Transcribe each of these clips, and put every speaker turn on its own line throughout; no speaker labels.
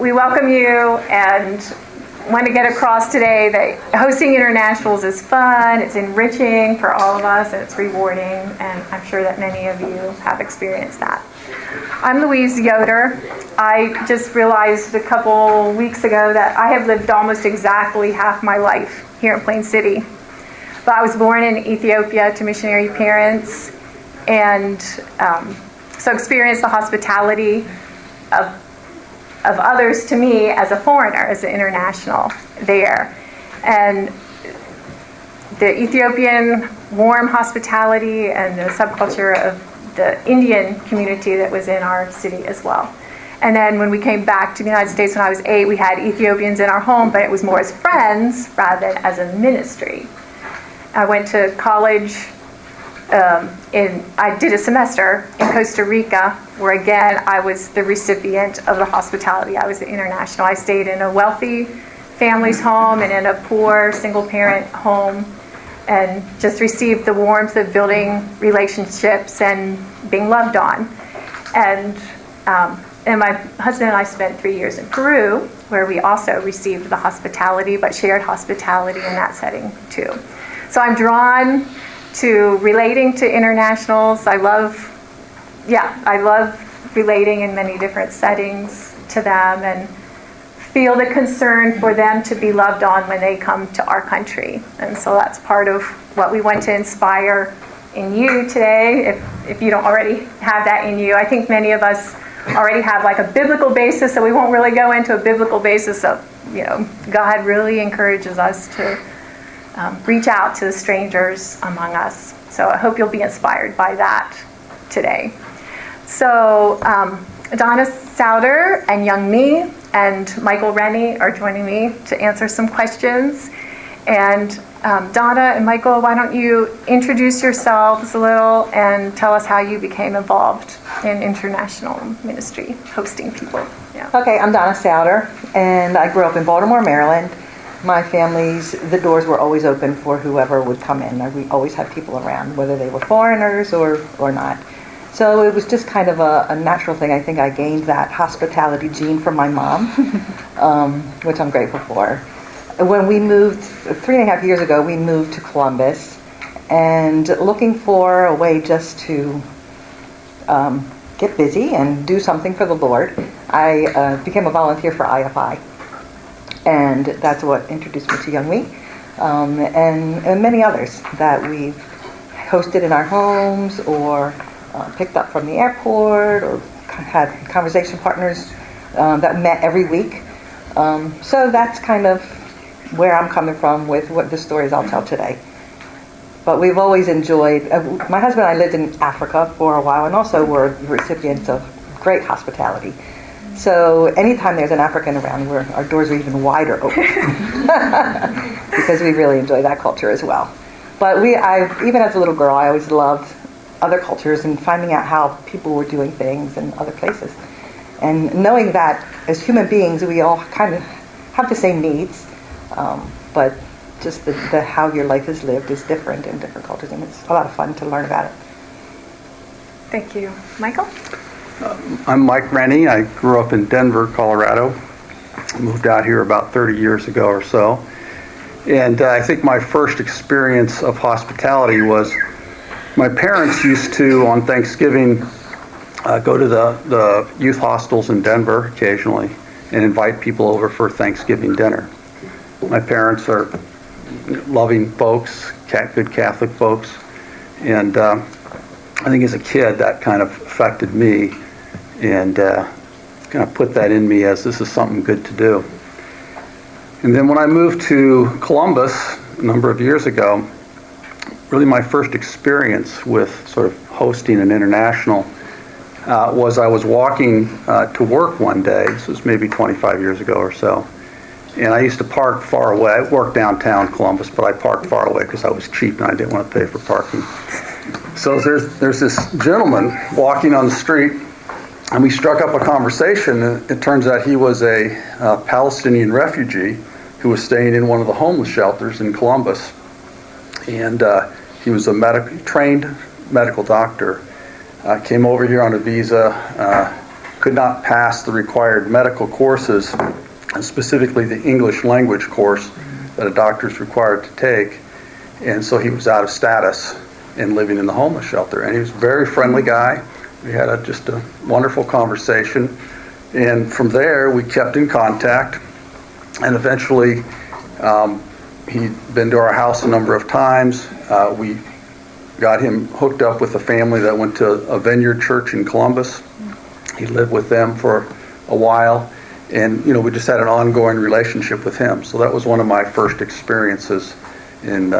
we welcome you and want to get across today that hosting internationals is fun, it's enriching for all of us, and it's rewarding, and I'm sure that many of you have experienced that. I'm Louise Yoder. I just realized a couple weeks ago that I have lived almost exactly half my life here in Plain City. But I was born in Ethiopia to missionary parents, and so experienced the hospitality of others to me as a foreigner, as an international there. And the Ethiopian warm hospitality and the subculture of the Indian community that was in our city as well. And then when we came back to the United States when I was 8, we had Ethiopians in our home, but it was more as friends rather than as a ministry. I went to college I did a semester in Costa Rica, where again I was the recipient of the hospitality. I was the international. I stayed in a wealthy family's home and in a poor single parent home, and just received the warmth of building relationships and being loved on. And my husband and I spent 3 years in Peru, where we also received the hospitality, but shared hospitality in that setting too. So I'm drawn to relating to internationals. I love relating in many different settings to them and feel the concern for them to be loved on when they come to our country. And so that's part of what we want to inspire in you today, if you don't already have that in you. I think many of us already have like a biblical basis, so we won't really go into a biblical basis of, God really encourages us to reach out to the strangers among us. So I hope you'll be inspired by that today. So Donna Souter and Young Me and Michael Ranney are joining me to answer some questions. And Donna and Michael, why don't you introduce yourselves a little and tell us how you became involved in international ministry, hosting people. Yeah.
Okay, I'm Donna Souter, and I grew up in Baltimore, Maryland. My the doors were always open for whoever would come in. We always had people around, whether they were foreigners or not. So it was just kind of a natural thing. I think I gained that hospitality gene from my mom, which I'm grateful for. When we moved 3.5 years ago, we moved to Columbus, and looking for a way just to get busy and do something for the Lord, I became a volunteer for IFI. And that's what introduced me to Young Me, and many others that we've hosted in our homes or picked up from the airport or had conversation partners that met every week. So that's kind of where I'm coming from with what the stories I'll tell today. But we've always enjoyed, my husband and I lived in Africa for a while and also were recipients of great hospitality. So anytime there's an African around, our doors are even wider open because we really enjoy that culture as well. But even as a little girl, I always loved other cultures and finding out how people were doing things in other places. And knowing that as human beings, we all kind of have the same needs, but just the how your life is lived is different in different cultures, and it's a lot of fun to learn about it.
Thank you. Michael?
I'm Mike Ranney. I grew up in Denver, Colorado. Moved out here about 30 years ago or so. And I think my first experience of hospitality was my parents used to, on Thanksgiving, go to the youth hostels in Denver occasionally and invite people over for Thanksgiving dinner. My parents are loving folks, good Catholic folks. And I think as a kid that kind of affected me and kind of put that in me as this is something good to do. And then when I moved to Columbus a number of years ago, really my first experience with sort of hosting an international was I was walking to work one day. This was maybe 25 years ago or so. And I used to park far away. I worked downtown Columbus, but I parked far away because I was cheap and I didn't want to pay for parking. So there's this gentleman walking on the street, and we struck up a conversation. And it turns out he was a Palestinian refugee who was staying in one of the homeless shelters in Columbus. And he was a trained medical doctor. Came over here on a visa, could not pass the required medical courses, and specifically the English language course that a doctor is required to take. And so he was out of status and living in the homeless shelter. And he was a very friendly guy. We had just a wonderful conversation. And from there, we kept in contact. And eventually, he'd been to our house a number of times. We got him hooked up with a family that went to a Vineyard Church in Columbus. He lived with them for a while. And, we just had an ongoing relationship with him. So that was one of my first experiences and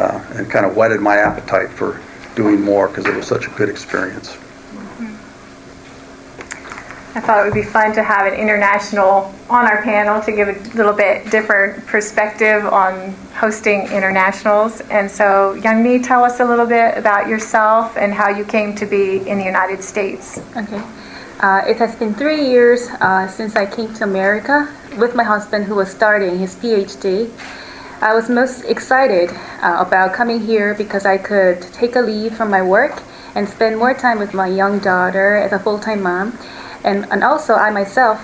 kind of whetted my appetite for doing more because it was such a good experience.
I thought it would be fun to have an international on our panel to give a little bit different perspective on hosting internationals. And so, Young-Mi, tell us a little bit about yourself and how you came to be in the United States.
Okay. It has been 3 years since I came to America with my husband, who was starting his PhD. I was most excited about coming here because I could take a leave from my work and spend more time with my young daughter as a full-time mom. And also I myself,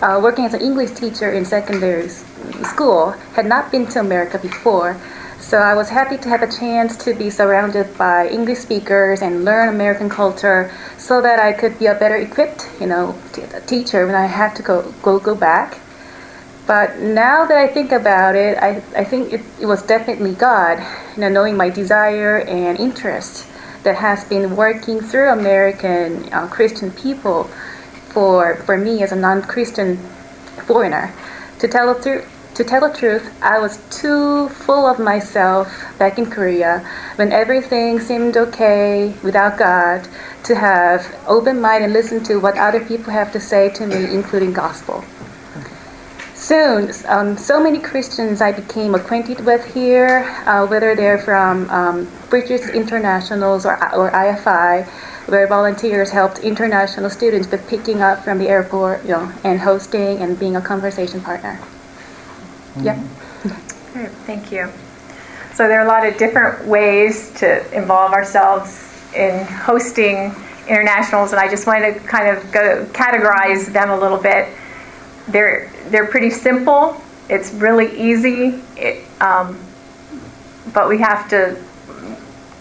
working as an English teacher in secondary school, had not been to America before. So I was happy to have a chance to be surrounded by English speakers and learn American culture so that I could be a better equipped, teacher when I had to go back. But now that I think about it, I think it was definitely God, knowing my desire and interest that has been working through American Christian people for me as a non-Christian foreigner. To tell the truth, I was too full of myself back in Korea when everything seemed okay without God to have open mind and listen to what other people have to say to me, including gospel. Soon, so many Christians I became acquainted with here, whether they're from British Internationals or IFI, where volunteers helped international students with picking up from the airport, and hosting and being a conversation partner. Yep.
Great, thank you. So there are a lot of different ways to involve ourselves in hosting internationals, and I just wanted to kind of categorize them a little bit. They're pretty simple. It's really easy, but we have to,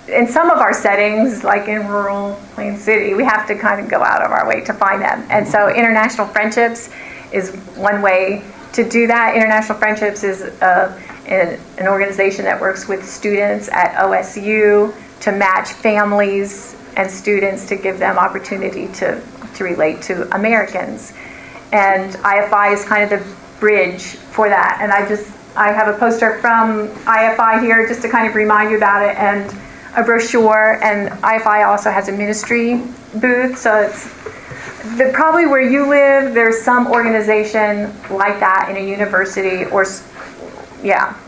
in some of our settings, like in rural Plain City, we have to kind of go out of our way to find them. And so International Friendships is one way to do that. International Friendships is an organization that works with students at OSU to match families and students to give them opportunity to relate to Americans. And IFI is kind of the bridge for that. And I have a poster from IFI here just to kind of remind you about it, and a brochure. And IFI also has a ministry booth, so it's probably where you live, there's some organization like that in a university, or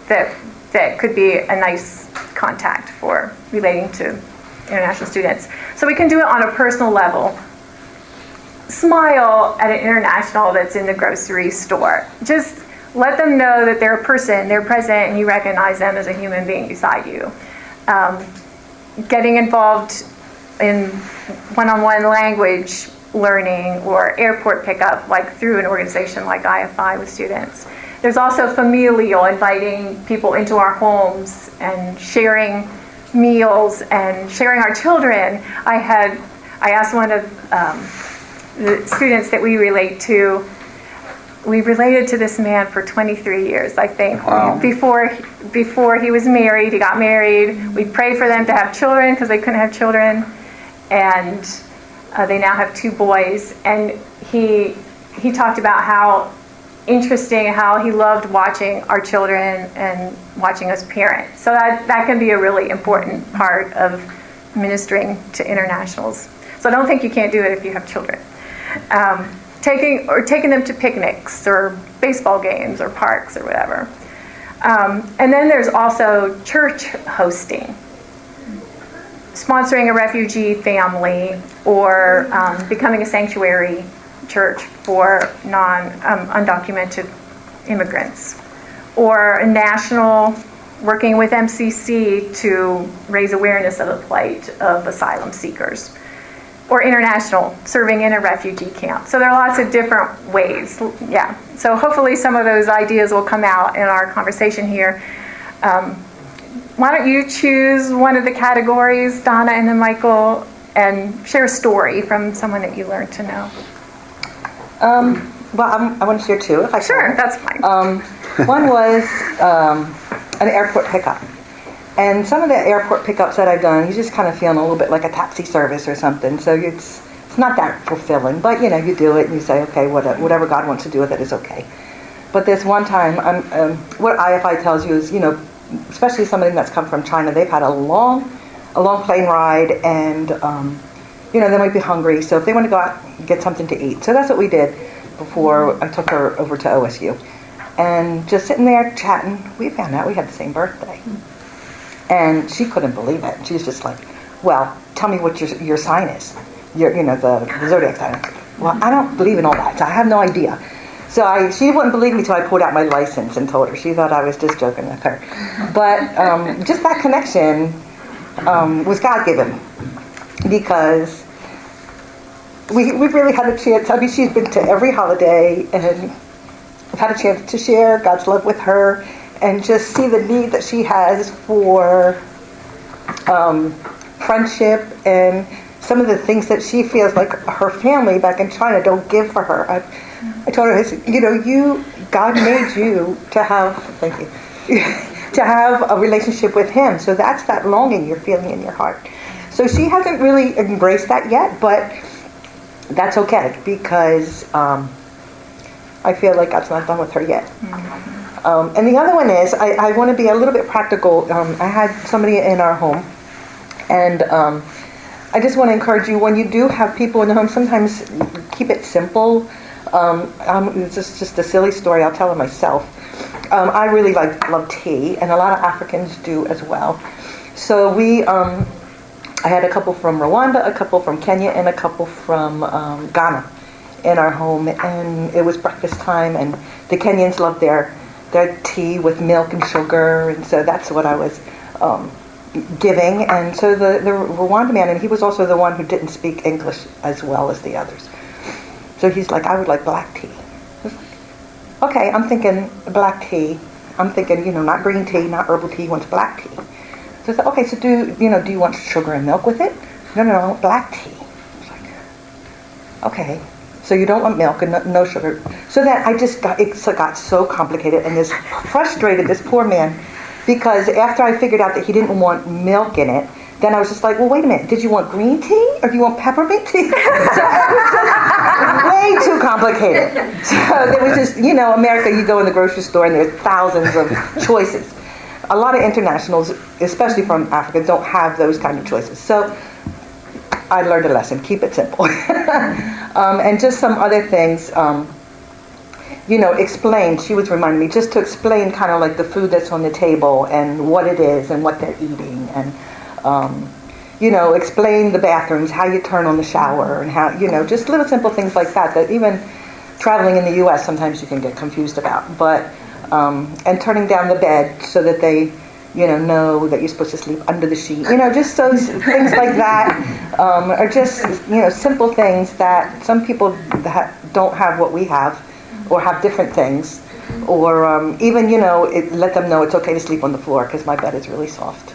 that could be a nice contact for relating to international students. So we can do it on a personal level. Smile at an international that's in the grocery store. Just let them know that they're a person, they're present, and you recognize them as a human being beside you. Getting involved in one-on-one language learning or airport pickup, like through an organization like IFI with students. There's also familial, inviting people into our homes and sharing meals and sharing our children. I asked one of the students that we relate to, we related to this man for 23 years, I think. Wow. Before he was married, he got married. We prayed for them to have children because they couldn't have children. And they now have 2 boys. And he talked about how interesting, how he loved watching our children and watching us parent. So that can be a really important part of ministering to internationals. So don't think you can't do it if you have children. Taking them to picnics or baseball games or parks or whatever. And then there's also church hosting, sponsoring a refugee family, or becoming a sanctuary church for undocumented immigrants, or a national, working with MCC to raise awareness of the plight of asylum seekers, or international, serving in a refugee camp. So there are lots of different ways. Yeah. So hopefully some of those ideas will come out in our conversation here. Why don't you choose one of the categories, Donna and then Michael, and share a story from someone that you learned to know.
Well, I want to share two, if I can.
Sure, that's fine.
One was an airport pickup. And some of the airport pickups that I've done, you just kind of feeling a little bit like a taxi service or something. So it's not that fulfilling. But, you do it and you say, okay, whatever God wants to do with it is okay. But this one time, what IFI tells you is, especially somebody that's come from China, they've had a long plane ride, and they might be hungry. So if they want to go out and get something to eat, so that's what we did before I took her over to OSU, and just sitting there chatting, we found out we had the same birthday, and she couldn't believe it. She was just like, "Well, tell me what your sign is. The zodiac sign." Well, I don't believe in all that, so I have no idea. So she wouldn't believe me till I pulled out my license and told her. She thought I was just joking with her. But just that connection was God-given, because we really had a chance. I mean, she's been to every holiday, and I've had a chance to share God's love with her and just see the need that she has for friendship and some of the things that she feels like her family back in China don't give for her. I told her, I said, God made you to have, thank you, to have a relationship with Him. So that's that longing you're feeling in your heart. So she hasn't really embraced that yet, but that's okay, because I feel like God's not done with her yet. Mm-hmm. And the other one is, I want to be a little bit practical. I had somebody in our home, and I just want to encourage you, when you do have people in the home, sometimes keep it simple. It's just a silly story. I'll tell it myself. I really love tea, and a lot of Africans do as well. So I had a couple from Rwanda, a couple from Kenya, and a couple from Ghana in our home, and it was breakfast time, and the Kenyans love their tea with milk and sugar, and so that's what I was giving. And so the Rwanda man, and he was also the one who didn't speak English as well as the others. So he's like, I would like black tea. I was like, okay, I'm thinking black tea. I'm thinking, not green tea, not herbal tea, he wants black tea. So I said, okay, so do you want sugar and milk with it? No, black tea. I was like, okay, so you don't want milk and no sugar. So then it got so complicated, and this frustrated this poor man, because after I figured out that he didn't want milk in it, then I was just like, well, wait a minute, did you want green tea or do you want peppermint tea? So it was just way too complicated. So there was just, America, you go in the grocery store and there's thousands of choices. A lot of internationals, especially from Africa, don't have those kind of choices. So I learned a lesson, keep it simple. And just some other things, explain. She was reminding me just to explain kind of like the food that's on the table and what it is and what they're eating, and explain the bathrooms, how you turn on the shower, and how, just little simple things like that even traveling in the U.S. sometimes you can get confused about. But, and turning down the bed so that they, know that you're supposed to sleep under the sheet. Just those things like that are just, simple things that some people that don't have what we have, or have different things, or even, let them know it's okay to sleep on the floor because my bed is really soft.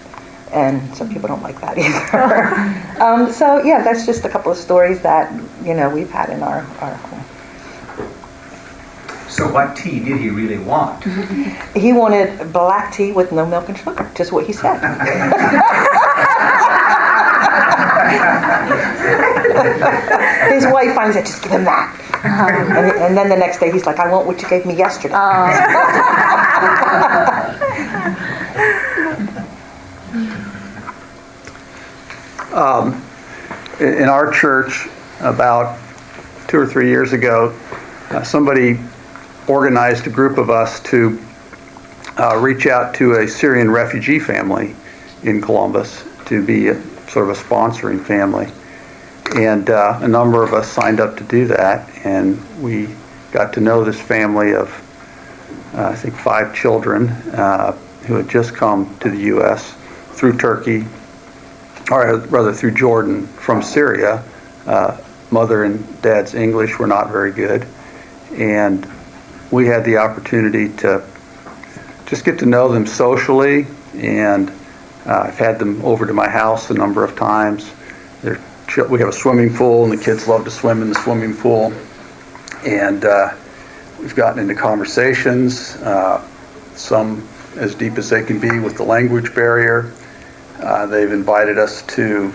And some people don't like that either. So yeah, that's just a couple of stories that, we've had in our home.
So what tea did he really want?
He wanted black tea with no milk and sugar, just what he said. His wife finds it, just give him that. And then the next day he's like, I want what you gave me yesterday.
In our church, about 2 or 3 years ago, somebody organized a group of us to reach out to a Syrian refugee family in Columbus to be sort of a sponsoring family. And a number of us signed up to do that, and we got to know this family of, I think, 5 children who had just come to the U.S. through Turkey, or rather through Jordan from Syria, Mother and Dad's English were not very good, and we had the opportunity to just get to know them socially, and I've had them over to my house a number of times. We have a swimming pool, and the kids love to swim in the swimming pool, and we've gotten into conversations, some as deep as they can be with the language barrier. They've invited us to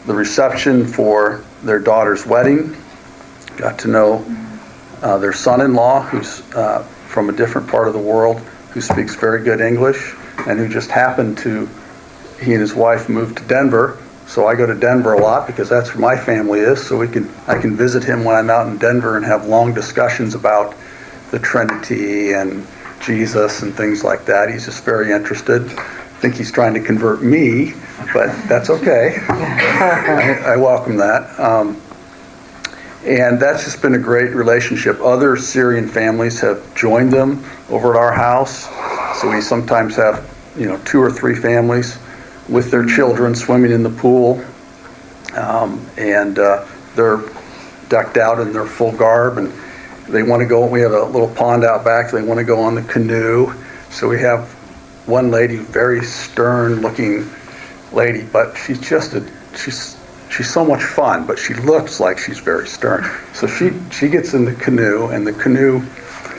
the reception for their daughter's wedding. Got to know their son-in-law, who's from a different part of the world, who speaks very good English, and who just happened to, he and his wife moved to Denver, so I go to Denver a lot because that's where my family is, so I can visit him when I'm out in Denver and have long discussions about the Trinity and Jesus and things like that. He's just very interested. I think he's trying to convert me, but that's okay. I welcome that. And that's just been a great relationship. Other Syrian families have joined them over at our house. So we sometimes have, 2 or 3 families with their children swimming in the pool. And they're decked out in their full garb, and they want to go. We have a little pond out back. They want to go on the canoe. So we have one lady, very stern looking lady, but she's so much fun, but she looks like she's very stern. So she gets in the canoe, and the canoe,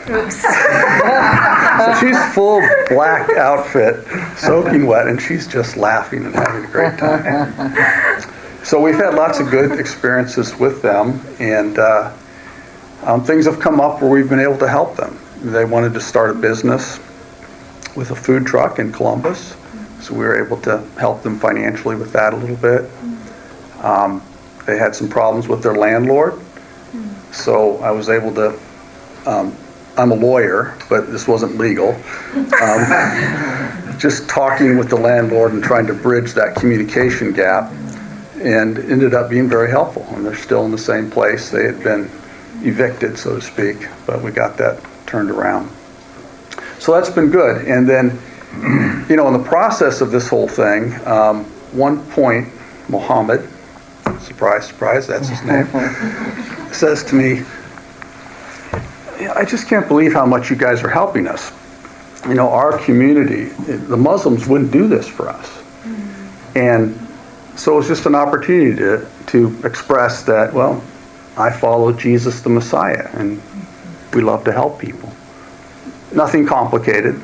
so she's full black outfit, soaking wet, and she's just laughing and having a great time. So we've had lots of good experiences with them, and things have come up where we've been able to help them. They wanted to start a business with a food truck in Columbus, so we were able to help them financially with that a little bit. They had some problems with their landlord, so I was able to, I'm a lawyer, but this wasn't legal, just talking with the landlord and trying to bridge that communication gap, and ended up being very helpful, and they're still in the same place. They had been evicted, so to speak, but we got that turned around. So that's been good. And then, in the process of this whole thing, one point, Mohammed, surprise, surprise, that's his name, says to me, I just can't believe how much you guys are helping us. Our community, the Muslims wouldn't do this for us. And so it was just an opportunity to express that, well, I follow Jesus the Messiah, and we love to help people. Nothing complicated,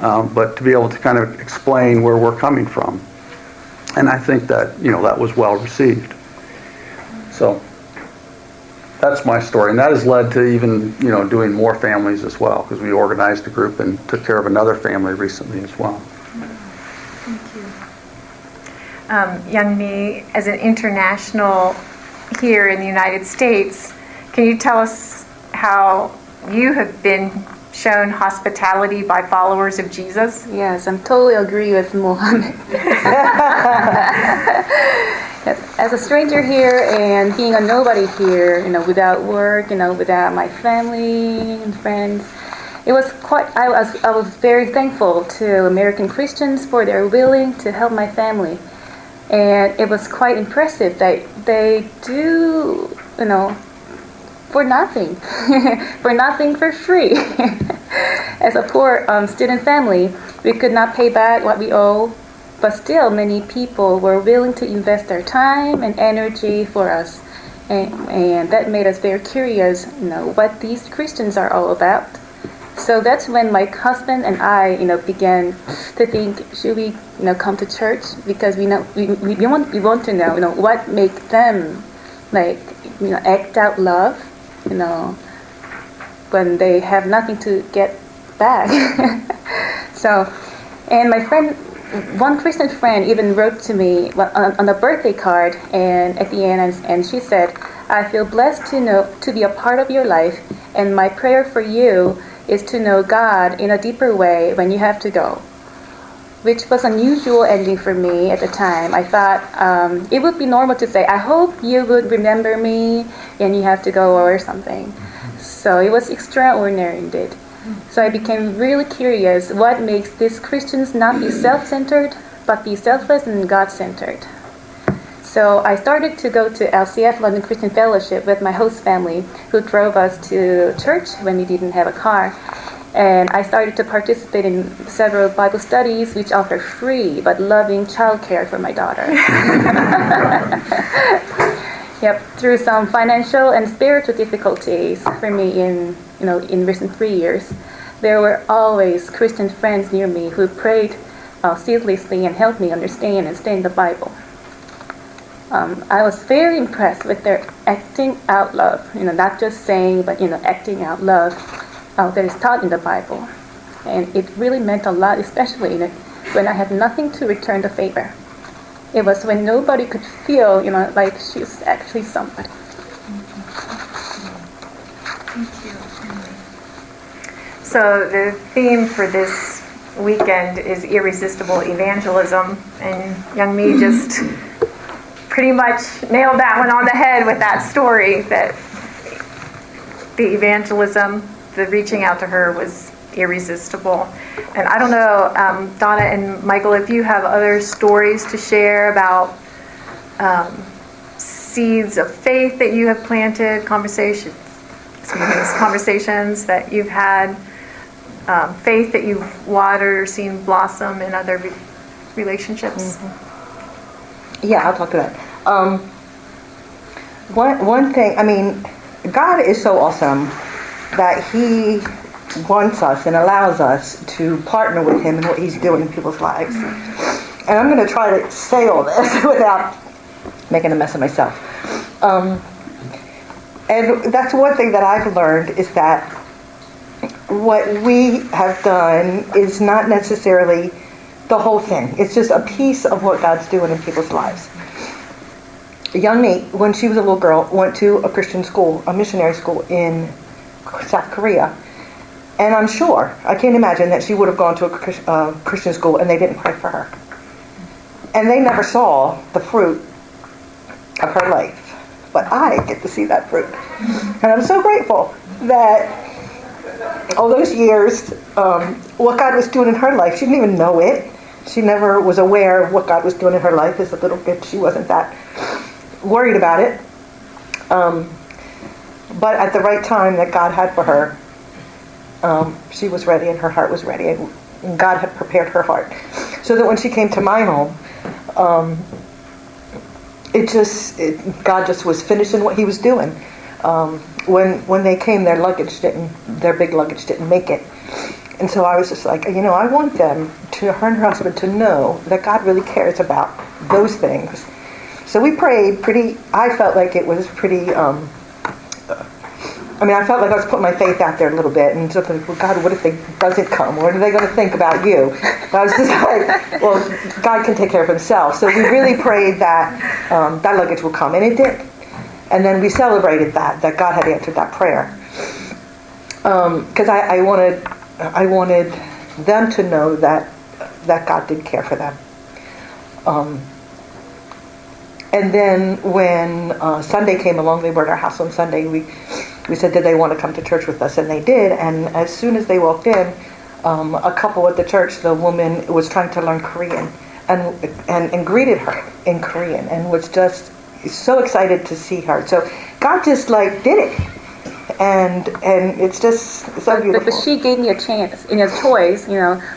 but to be able to kind of explain where we're coming from. And I think that, that was well received. So that's my story. And that has led to even, doing more families as well, because we organized a group and took care of another family recently as well.
Thank you. Young Mi, as an international here in the United States, can you tell us how you have been shown hospitality by followers of Jesus?
Yes, I'm totally agree with Mohammed. As a stranger here and being a nobody here, without work, without my family and friends, it was I was very thankful to American Christians for their willing to help my family. And it was quite impressive that they do, for nothing, for free. As a poor student family, we could not pay back what we owe, but still many people were willing to invest their time and energy for us. And that made us very curious, what these Christians are all about. So that's when my husband and I, began to think, should we, come to church? Because we want to know, what make them, act out love, when they have nothing to get back. So, and my friend, one Christian friend, even wrote to me on a birthday card, and at the end, and she said, "I feel blessed to be a part of your life, and my prayer for you is to know God in a deeper way when you have to go," which was an unusual ending for me at the time. I thought it would be normal to say, "I hope you would remember me and you have to go," or something. So it was extraordinary indeed. So I became really curious, what makes these Christians not be self-centered, but be selfless and God-centered. So I started to go to LCF, London Christian Fellowship, with my host family, who drove us to church when we didn't have a car. And I started to participate in several Bible studies, which offer free but loving childcare for my daughter. Yep, through some financial and spiritual difficulties for me in recent 3 years, there were always Christian friends near me who prayed ceaselessly and helped me understand and stay in the Bible. I was very impressed with their acting out love, not just saying, but acting out love that is taught in the Bible. And it really meant a lot, especially when I had nothing to return the favor. It was when nobody could feel, like she's actually somebody.
Thank you. So the theme for this weekend is irresistible evangelism, and young me just pretty much nailed that one on the head with that story, that the evangelism, the reaching out to her was irresistible. And I don't know, Donna and Michael, if you have other stories to share about seeds of faith that you have planted, conversations that you've had, faith that you've watered or seen blossom in other relationships.
Yeah, I'll talk to that. One thing, God is so awesome that He wants us and allows us to partner with Him in what He's doing in people's lives. And I'm going to try to say all this without making a mess of myself. And that's one thing that I've learned, is that what we have done is not necessarily the whole thing. It's just a piece of what God's doing in people's lives. Young me, when she was a little girl, went to a Christian school, a missionary school in South Korea. And I'm sure, I can't imagine that she would have gone to a Christian school and they didn't pray for her. And they never saw the fruit of her life. But I get to see that fruit. And I'm so grateful that all those years, what God was doing in her life, she didn't even know it. She never was aware of what God was doing in her life as a little kid. She wasn't that worried about it. But at the right time that God had for her, she was ready and her heart was ready. And God had prepared her heart. So that when she came to my home, God just was finishing what He was doing. When they came, their big luggage didn't make it. And so I was just like, I want her and her husband to know that God really cares about those things. So we prayed I felt like it was pretty, I felt like I was putting my faith out there a little bit, and just like, well, God, what if it doesn't come? What are they going to think about you? But I was just like, well, God can take care of Himself. So we really prayed that that luggage would come, and it did. And then we celebrated that God had answered that prayer. Because I wanted them to know that God did care for them. And then when Sunday came along, they were at our house on Sunday. We said, did they want to come to church with us? And they did. And as soon as they walked in, a couple at the church, the woman was trying to learn Korean and greeted her in Korean and was just so excited to see her. So God just did it. And it's so beautiful.
But she gave me a choice,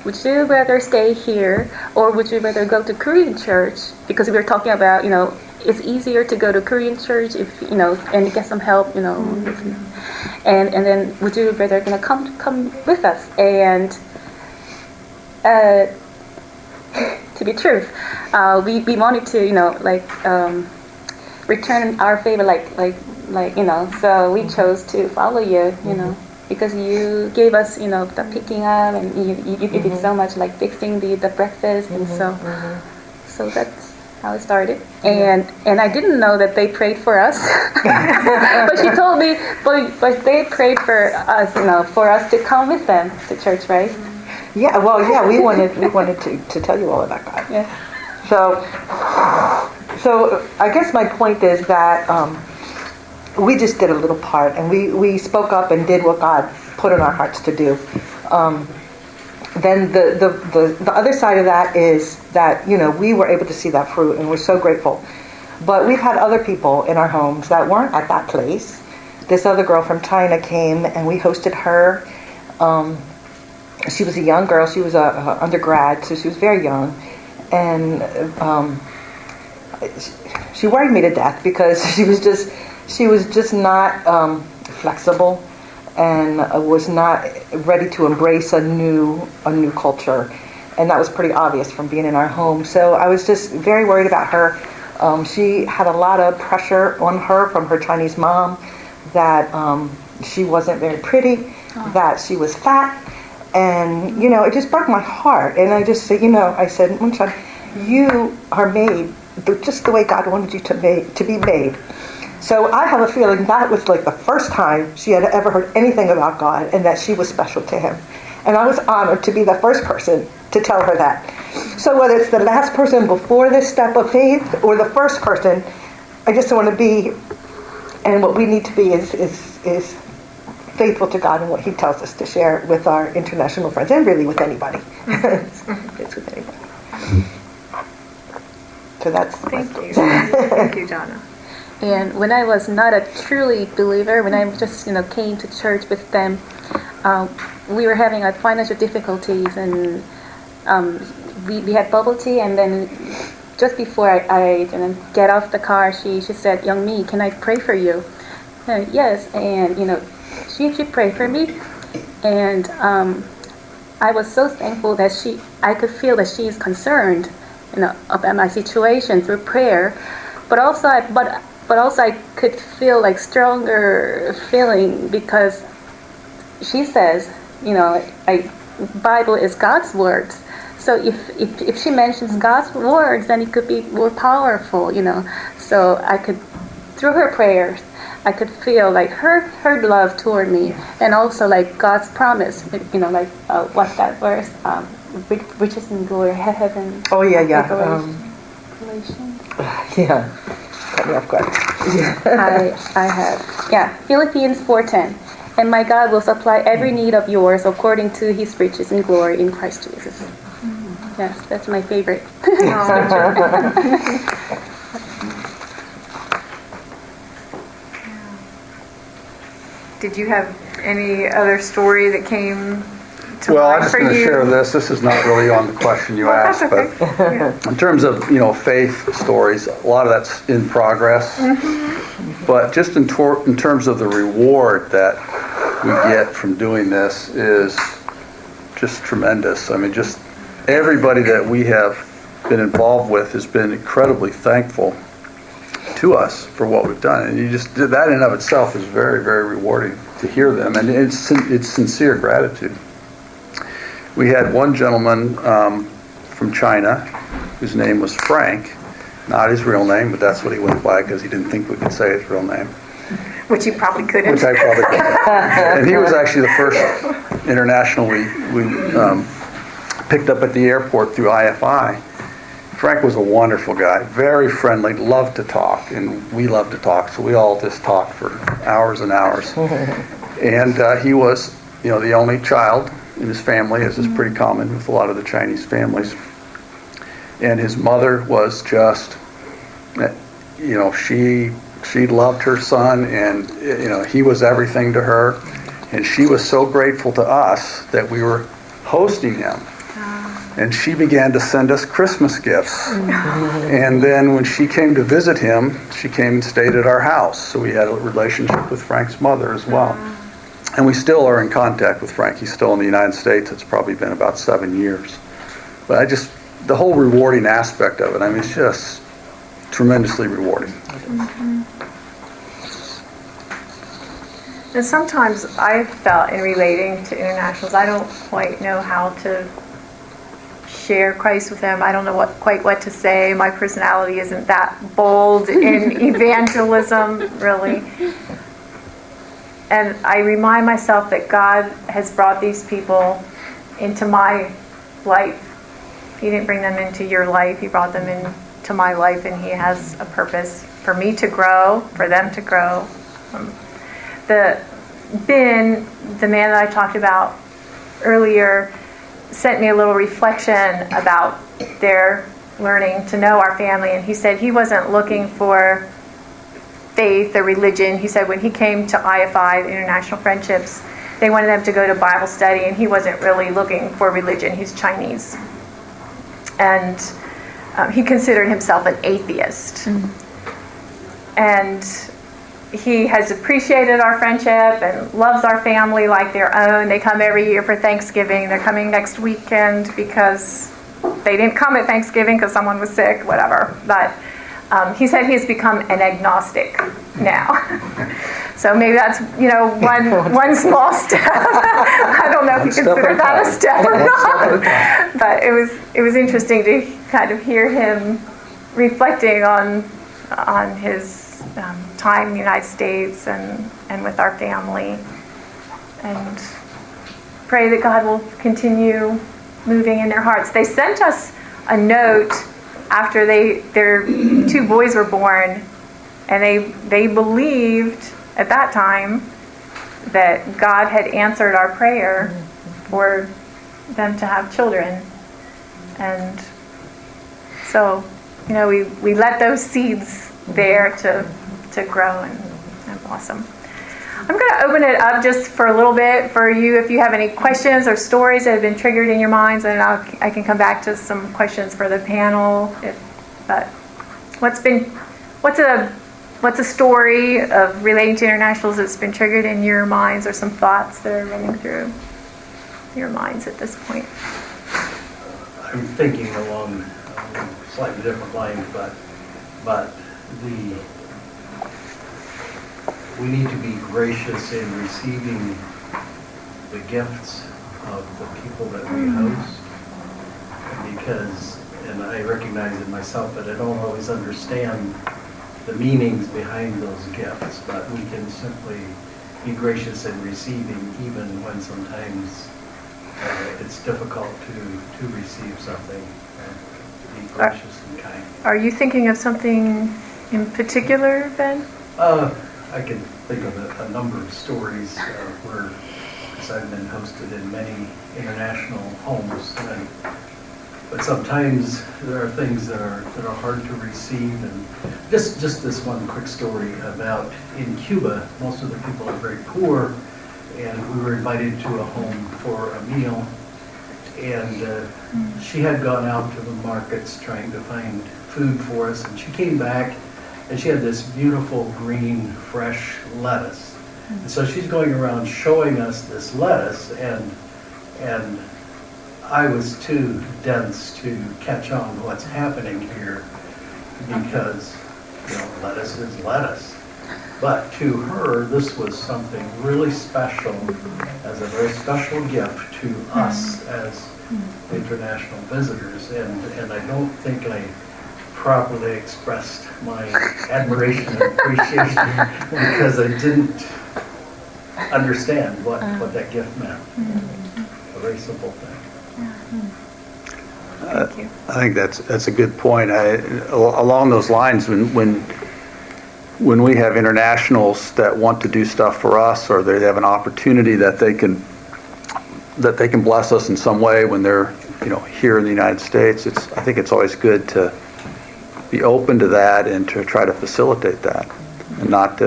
would you rather stay here or would you rather go to Korean church? Because we were talking about, it's easier to go to Korean church if, and get some help, and then would you rather come with us? And to be truth, we wanted to, return our favor, so we chose to follow you, because you gave us, the picking up, and you did so much, fixing the breakfast, and so that's how it started. And I didn't know that they prayed for us, but she told me, but they prayed for us, for us to come with them to church, right?
Yeah, we wanted to tell you all about God.
Yeah.
So I guess my point is that we just did a little part, and we spoke up and did what God put in our hearts to do. Then the other side of that is that we were able to see that fruit, and we're so grateful. But we've had other people in our homes that weren't at that place. This other girl from China came and we hosted her. She was a young girl. She was a undergrad, so she was very young. And she worried me to death because she was just not flexible and was not ready to embrace a new culture. And that was pretty obvious from being in our home. So I was just very worried about her. She had a lot of pressure on her from her Chinese mom that she wasn't very pretty, that she was fat. And, it just broke my heart. And I just said, I said, Moonshine, you are made just the way God wanted you to be made. So I have a feeling that was like the first time she had ever heard anything about God and that she was special to him. And I was honored to be the first person to tell her that. So whether it's the last person before this step of faith or the first person, I just want to be, and what we need to be is faithful to God and what he tells us to share with our international friends and really with anybody. It's with anybody. So that's
Thank you. Thank you, Donna.
And when I was not a truly believer, when I just came to church with them, we were having financial difficulties, and we had bubble tea. And then just before I get off the car, she said, "Young Mi, can I pray for you?" And yes, and she prayed for me, and I was so thankful that I could feel that she is concerned, about my situation through prayer, but also I could feel like stronger feeling because she says, Bible is God's words. So if she mentions God's words, then it could be more powerful, So I could, through her prayers, I could feel like her love toward me, and also like God's promise, what that verse, riches and glory, heaven.
Oh yeah.
Galatians.
Yeah. Cut me off guard.
I have, Philippians 4:10. And my God will supply every need of yours according to his riches and glory in Christ Jesus. Yes, that's my favorite.
Did you have any other story that came to
Well, I'm
mind
just
for
going to
you?
share this. This is not really on the question you
Well, that's
asked,
okay.
but
Yeah.
in terms of, faith stories, a lot of that's in progress. But just in terms of the reward that we get from doing this is just tremendous. I mean, just everybody that we have been involved with has been incredibly thankful to us for what we've done. And that in and of itself is very, very rewarding to hear them. And it's sincere gratitude. We had one gentleman from China whose name was Frank. Not his real name, but that's what he went by because he didn't think we could say his real name.
Which you probably couldn't.
Which I probably couldn't. And he was actually the first international we picked up at the airport through IFI. Frank was a wonderful guy, very friendly, loved to talk, and we loved to talk, so we all just talked for hours and hours. And he was, the only child in his family, as is pretty common with a lot of the Chinese families. And his mother was just, she loved her son, and he was everything to her. And she was so grateful to us that we were hosting him. And she began to send us Christmas gifts. And then when she came to visit him, she came and stayed at our house. So we had a relationship with Frank's mother as well. And we still are in contact with Frank. He's still in the United States. It's probably been about 7 years. But the whole rewarding aspect of it, I mean, it's just tremendously rewarding.
And sometimes I've felt in relating to internationals, I don't quite know how to share Christ with them. I don't know quite what to say. My personality isn't that bold in evangelism, really. And I remind myself that God has brought these people into my life. He didn't bring them into your life. He brought them into my life, and he has a purpose for me to grow, for them to grow. The man that I talked about earlier, sent me a little reflection about their learning to know our family. And he said he wasn't looking for faith or religion. He said when he came to IFI, the International Friendships, they wanted him to go to Bible study, and he wasn't really looking for religion. He's Chinese. And he considered himself an atheist. And he has appreciated our friendship and loves our family like their own. They come every year for Thanksgiving. They're coming next weekend because they didn't come at Thanksgiving because someone was sick, whatever. But he said he has become an agnostic now. So maybe that's, one small step. I don't know if you consider that a step or not. But it was interesting to kind of hear him reflecting on his time in the United States and with our family, and pray that God will continue moving in their hearts. They sent us a note after their 2 boys were born, and they believed at that time that God had answered our prayer for them to have children. And so, we let those seeds there to grow and blossom. I'm going to open it up just for a little bit for you if you have any questions or stories that have been triggered in your minds, and I can come back to some questions for the panel. But what's a story of relating to internationals that's been triggered in your minds, or some thoughts that are running through your minds at this point?
I'm thinking along slightly different lines, but we need to be gracious in receiving the gifts of the people that we host, because, and I recognize in myself that I don't always understand the meanings behind those gifts, but we can simply be gracious in receiving, even when sometimes it's difficult to receive something. Be gracious and kind.
Are you thinking of something in particular, Ben?
I can think of a number of stories where, because I've been hosted in many international homes, but sometimes there are things that are hard to receive. And just this one quick story about in Cuba, most of the people are very poor, and we were invited to a home for a meal, and she had gone out to the markets trying to find food for us, and she came back and she had this beautiful green fresh lettuce. And so she's going around showing us this lettuce, and I was too dense to catch on to what's happening here, because lettuce is lettuce. But to her, this was something really special, as a very special gift to us as international visitors. And I don't think I properly expressed my admiration and appreciation because I didn't understand what that gift meant. A very simple thing.
Thank you.
I think that's a good point. Along those lines, when we have internationals that want to do stuff for us, or they have an opportunity that they can bless us in some way when they're here in the United States, I think it's always good to be open to that and to try to facilitate that, and not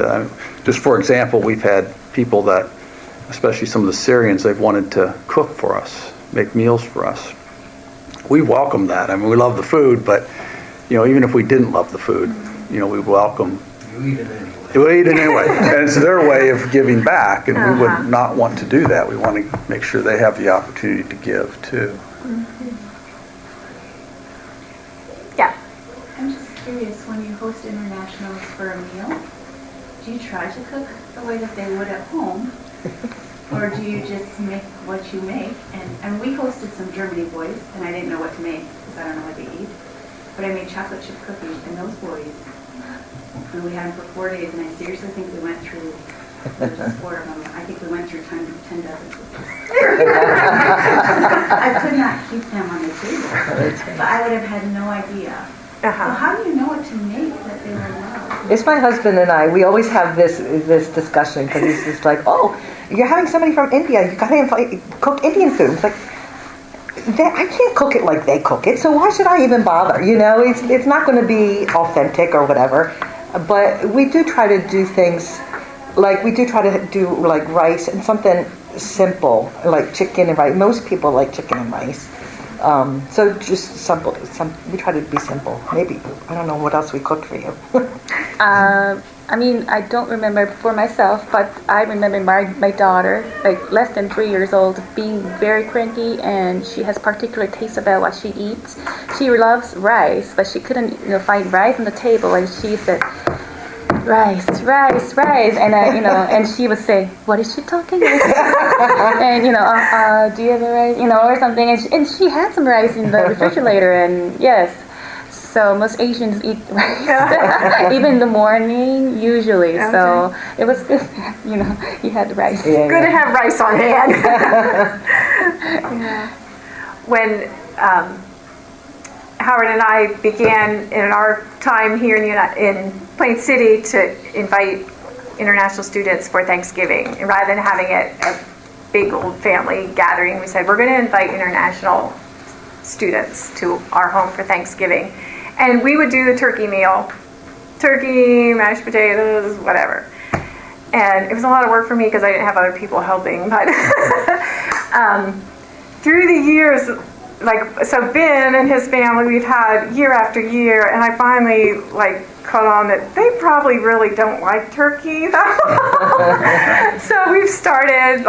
just for example, we've had people that, especially some of the Syrians, they've wanted to cook for us, make meals for us. We welcome that. I mean, we love the food, but even if we didn't love the food, we welcome.
You eat it anyway.
We eat it anyway, and it's their way of giving back, and we would not want to do that. We want to make sure they have the opportunity to give too.
Yeah.
I'm just curious, when you host internationals for a meal, do you try to cook the way that they would at home? Or do you just make what you make? And we hosted some Germany boys, and I didn't know what to make because I don't know what they eat. But I made chocolate chip cookies, and those boys, and we had them for 4 days, and I seriously think we went through, there's just 4 of them, I think we went through 10 dozen cookies. I could not keep them on the table, but I would have had no idea. So how do you know what to make that they will love?
It's my husband and I. We always have this discussion, because he's just like, "Oh, you're having somebody from India. You got to cook Indian food." It's like, I can't cook it like they cook it, so why should I even bother? You know, it's not going to be authentic or whatever. But we do try to do things, like we do try to do like rice and something simple, like chicken and rice. Most people like chicken and rice. So just simple. We try to be simple. Maybe, I don't know what else we cooked for you.
I mean, I don't remember for myself, but I remember my daughter, like less than 3 years old, being very cranky, and she has particular taste about what she eats. She loves rice, but she couldn't, find rice on the table, and she said, rice, rice, rice, and and she would say, what is she talking about? And do you have a rice, or something, and she had some rice in the refrigerator, and yes. So most Asians eat rice, even in the morning, usually. Okay. So it was good, you had the rice.
Yeah, good to have rice on hand. Yeah. When Howard and I began in our time here in Plain City to invite international students for Thanksgiving, and rather than having it a big old family gathering, we said we're going to invite international students to our home for Thanksgiving. And we would do the turkey meal. Turkey, mashed potatoes, whatever. And it was a lot of work for me because I didn't have other people helping. But through the years, so Ben and his family, we've had year after year, and I finally caught on that they probably really don't like turkey. So we've started,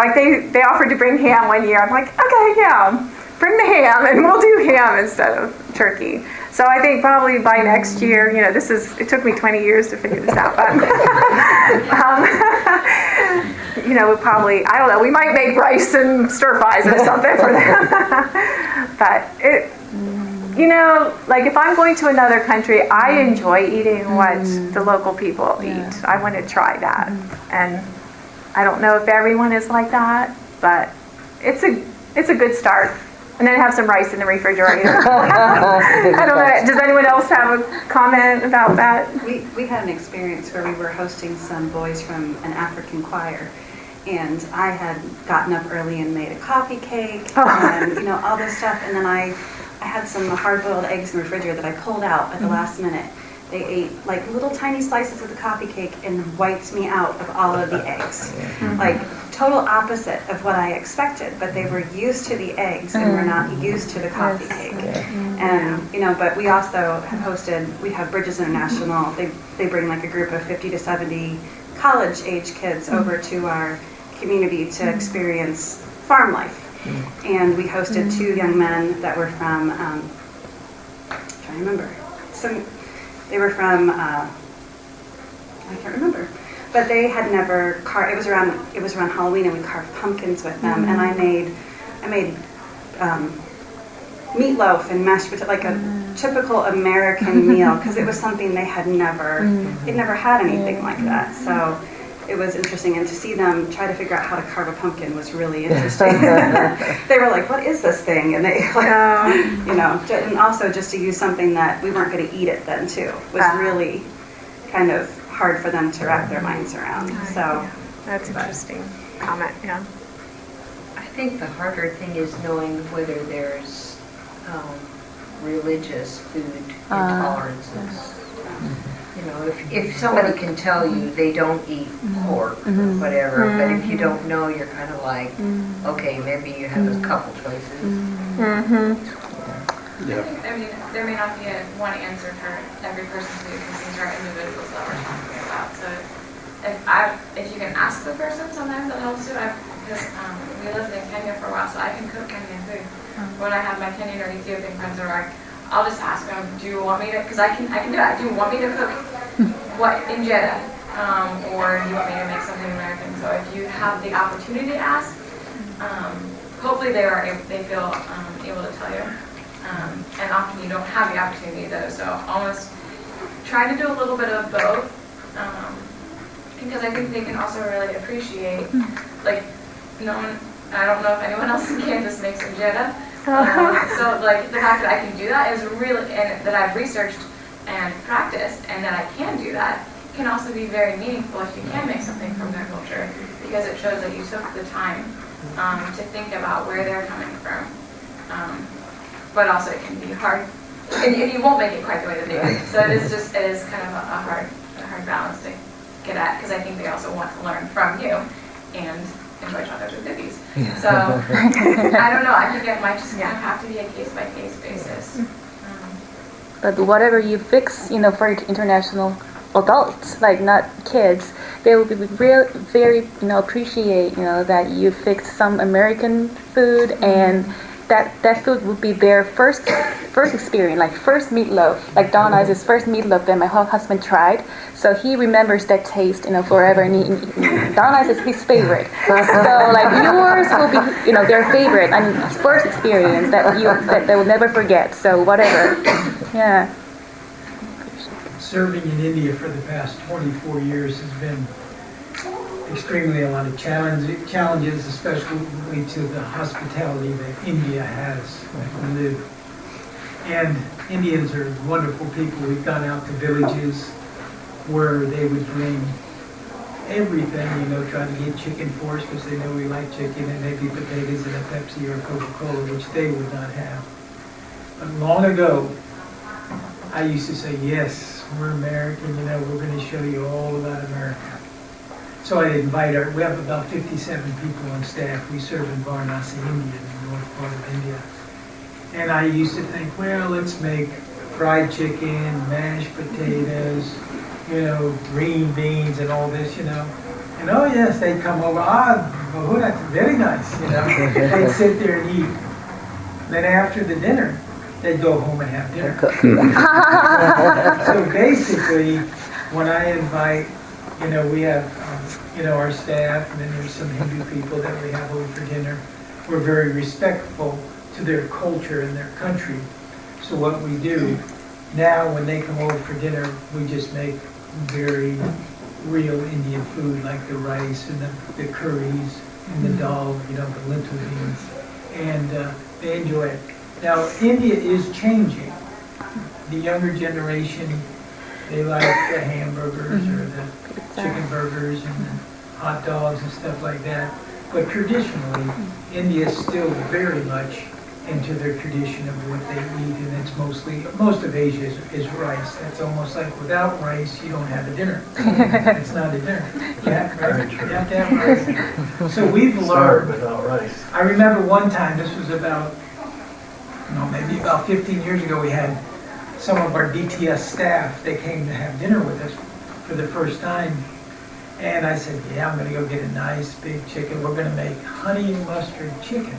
they offered to bring ham one year. I'm like, okay, yeah, bring the ham, and we'll do ham instead of turkey. So I think probably by next year, it took me 20 years to figure this out, but, we'll probably, I don't know, we might make rice and stir fries or something for them. But if I'm going to another country, I enjoy eating what the local people eat. I want to try that. And I don't know if everyone is like that, but it's a good start. And then have some rice in the refrigerator. I don't know. Does anyone else have a comment about that?
We had an experience where we were hosting some boys from an African choir, and I had gotten up early and made a coffee cake and all this stuff, and then I had some hard-boiled eggs in the refrigerator that I pulled out at the last minute. They ate little tiny slices of the coffee cake and wiped me out of all of the eggs. Total opposite of what I expected, but they were used to the eggs and were not used to the coffee cake. And but we also have hosted, we have Bridges International, they bring a group of 50 to 70 college age kids over to our community to experience farm life. And we hosted 2 young men that were from, I'm trying to remember, they were from, I can't remember. But they had never carved. It was around Halloween, and we carved pumpkins with them. And I made meatloaf and mashed potato, a typical American meal, because it was something they'd never had anything like that. So it was interesting, and to see them try to figure out how to carve a pumpkin was really interesting. They were like, "What is this thing?" And they and also just to use something that we weren't going to eat it then too was really kind of hard for them to wrap their minds around. So
that's interesting comment. Yeah.
I think the harder thing is knowing whether there's religious food intolerances. If somebody can tell you they don't eat pork or whatever, but if you don't know, you're kind of like, okay, maybe you have a couple choices.
Yeah.
I mean, there may not be one answer for every person because these are individuals that we're talking about. So if you can ask the person, sometimes that helps too. Because we lived in Kenya for a while, so I can cook Kenyan food. When I have my Kenyan or Ethiopian friends over, I'll just ask them, do you want me to, because I can do that. Do you want me to cook what injera? Or do you want me to make something American? So if you have the opportunity to ask, hopefully they feel able to tell you. And often you don't have the opportunity though, so almost try to do a little bit of both, because I think they can also really appreciate, I don't know if anyone else in Kansas makes injera, so the fact that I can do that is really, and that I've researched and practiced, and that I can do that, can also be very meaningful if you can make something from their culture, because it shows that you took the time to think about where they're coming from. but also it can be hard, and you won't make it quite the way that they do. So it is kind of a hard balance to get at, because I think they also want to learn from you and enjoy chocolates with cookies. So I don't know. I think it might just kind of have to be a case-by-case basis.
But whatever you fix, for international adults, like not kids, they will be very, appreciate, that you fixed some American food, and that food would be their first experience, like first meatloaf. Like Don Ice's first meatloaf that my husband tried, so he remembers that taste, forever. And Don Ice is his favorite. So like yours will be, their favorite and first experience that they will never forget. So whatever, yeah.
Serving in India for the past 24 years has been extremely a lot of challenges, especially to the hospitality that India has where we live. And Indians are wonderful people. We've gone out to villages where they would bring everything, try to get chicken for us because they know we like chicken, and maybe potatoes and a Pepsi or a Coca-Cola, which they would not have. But long ago, I used to say, yes, we're American, we're going to show you all about America. So I invite we have about 57 people on staff. We serve in Varanasi, India, in the north part of India. And I used to think, well, let's make fried chicken, mashed potatoes, green beans and all this, And oh yes, they'd come over, oh, that's very nice, They'd sit there and eat. Then after the dinner, they'd go home and have dinner. So basically, when I invite, we have, our staff, and then there's some Hindu people that we have over for dinner. We're very respectful to their culture and their country. So what we do now, when they come over for dinner, we just make very real Indian food, like the rice and the curries and the dal, the lentil beans, and they enjoy it. Now, India is changing. The younger generation, they like the hamburgers or the chicken burgers and the hot dogs and stuff like that. But traditionally, India is still very much into their tradition of what they eat, and it's most of Asia is rice. That's almost like without rice, you don't have a dinner. It's not a dinner. You have to have rice. So we've learned
without rice.
I remember one time, this was maybe about 15 years ago, we had some of our DTS staff, they came to have dinner with us for the first time. And I said, yeah, I'm going to go get a nice big chicken. We're going to make honey and mustard chicken.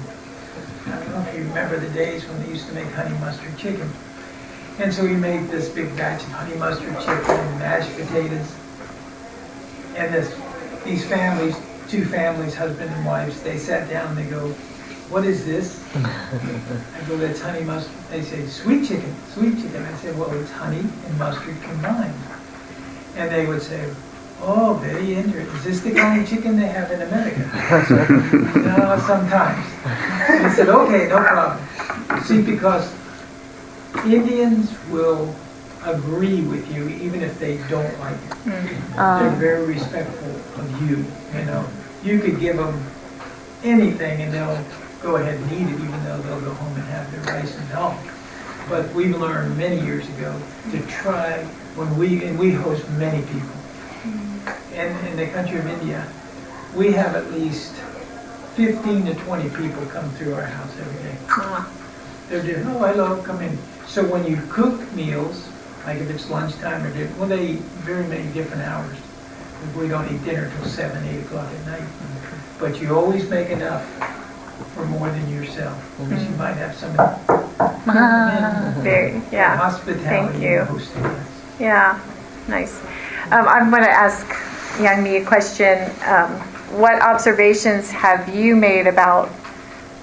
I don't know if you remember the days when they used to make honey mustard chicken. And so we made this big batch of honey mustard chicken and mashed potatoes. And these families, two families, husband and wives, they sat down and they go, what is this? I go, that's honey mustard. They say, sweet chicken, sweet chicken. I said, well, it's honey and mustard combined. And they would say, oh, very interesting. Is this the kind of chicken they have in America? No, sometimes. I said, okay, no problem. See, because Indians will agree with you even if they don't like it. They're very respectful of you, You could give them anything and they'll go ahead and eat it, even though they'll go home and have their rice and dal. But we learned many years ago to try, and we host many people. In the country of India, we have at least 15 to 20 people come through our house every day. They're doing, oh, hello, come in. So when you cook meals, like if it's lunchtime or dinner, well, they eat very many different hours. We don't eat dinner till 7, 8 o'clock at night. But you always make enough for more than yourself, because you might have somebody hospitality.
Thank you.
Hosting us.
Yeah, nice. I'm going to ask Yanmi a question. What observations have you made about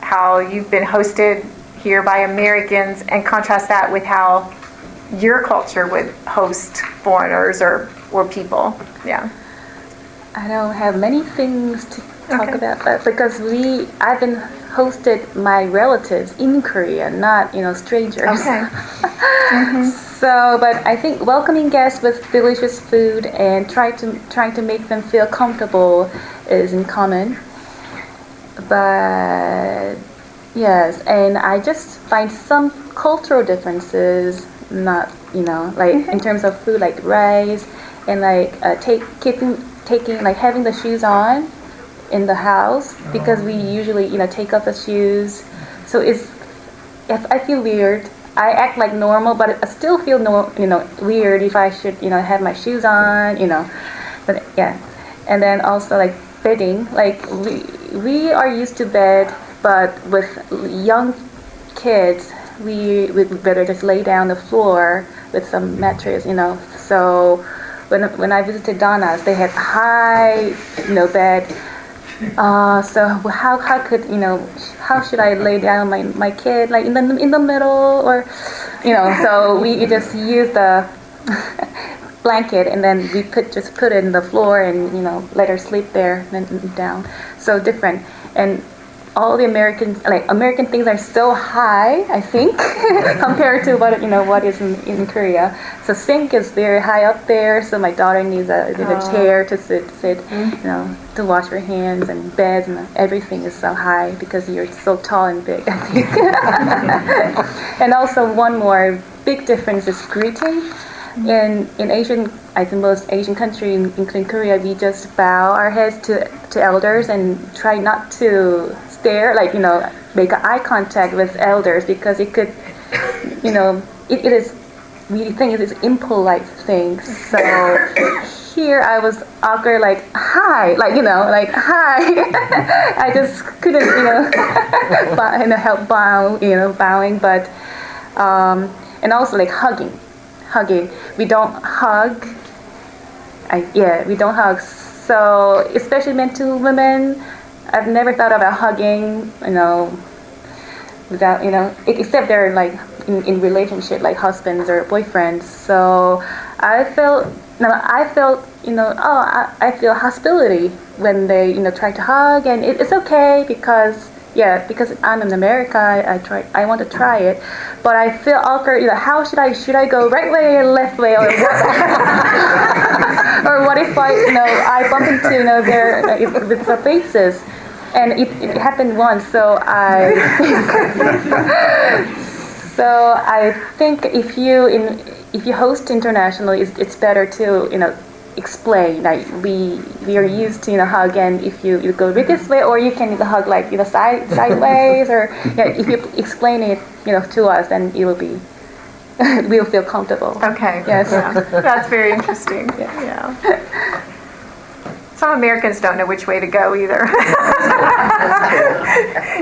how you've been hosted here by Americans, and contrast that with how your culture would host foreigners or people? Yeah.
I don't have many things to talk about, but because I've been hosted my relatives in Korea, not strangers.
Okay.
So, but I think welcoming guests with delicious food and trying to make them feel comfortable is in common. But Yes, and I just find some cultural differences, not, like in terms of food, like rice, and like taking, like having the shoes on in the house, because we usually, take off the shoes. So if I feel weird, I act like normal, but I still feel weird if I should, have my shoes on, But yeah, and then also like bedding, like we are used to bed, but with young kids, we would better just lay down the floor with some mattress, So when I visited Donna's, they had high, bed. So how should I lay down my kid, like in the middle, or, So we just use the blanket, and then we could just put it in the floor and let her sleep there and then down. So different. And all the American things are so high, I think, compared to what is in Korea. So sink is very high up there, so my daughter needs a chair to sit, to wash her hands, and beds and everything is so high because you're so tall and big, I think. And also one more big difference is greeting. In Asian, I think most Asian countries, including Korea, we just bow our heads to elders and try not to stare, make eye contact with elders, because it could, it is, we think it is impolite thing. So here I was awkward, like hi, hi. I just couldn't, help bowing, but and also like hugging. We don't hug. We don't hug. So especially men to women, I've never thought about hugging, without, except they're like in relationship, like husbands or boyfriends. So I felt, I feel hostility when they, try to hug, and it's okay because I'm in America, I want to try it, but I feel awkward, how should I go right way or left way, or what? Or what if I bump into, their with the faces, and it happened once, so I think if you host internationally, it's better to, explain, like we are used to hug, and if you go this way, or you can hug like sideways, or if you explain it to us, then it will be we'll feel comfortable.
Okay.
Yes.
Yeah. That's very interesting.
Yes.
Yeah. Some Americans don't know which way to go either.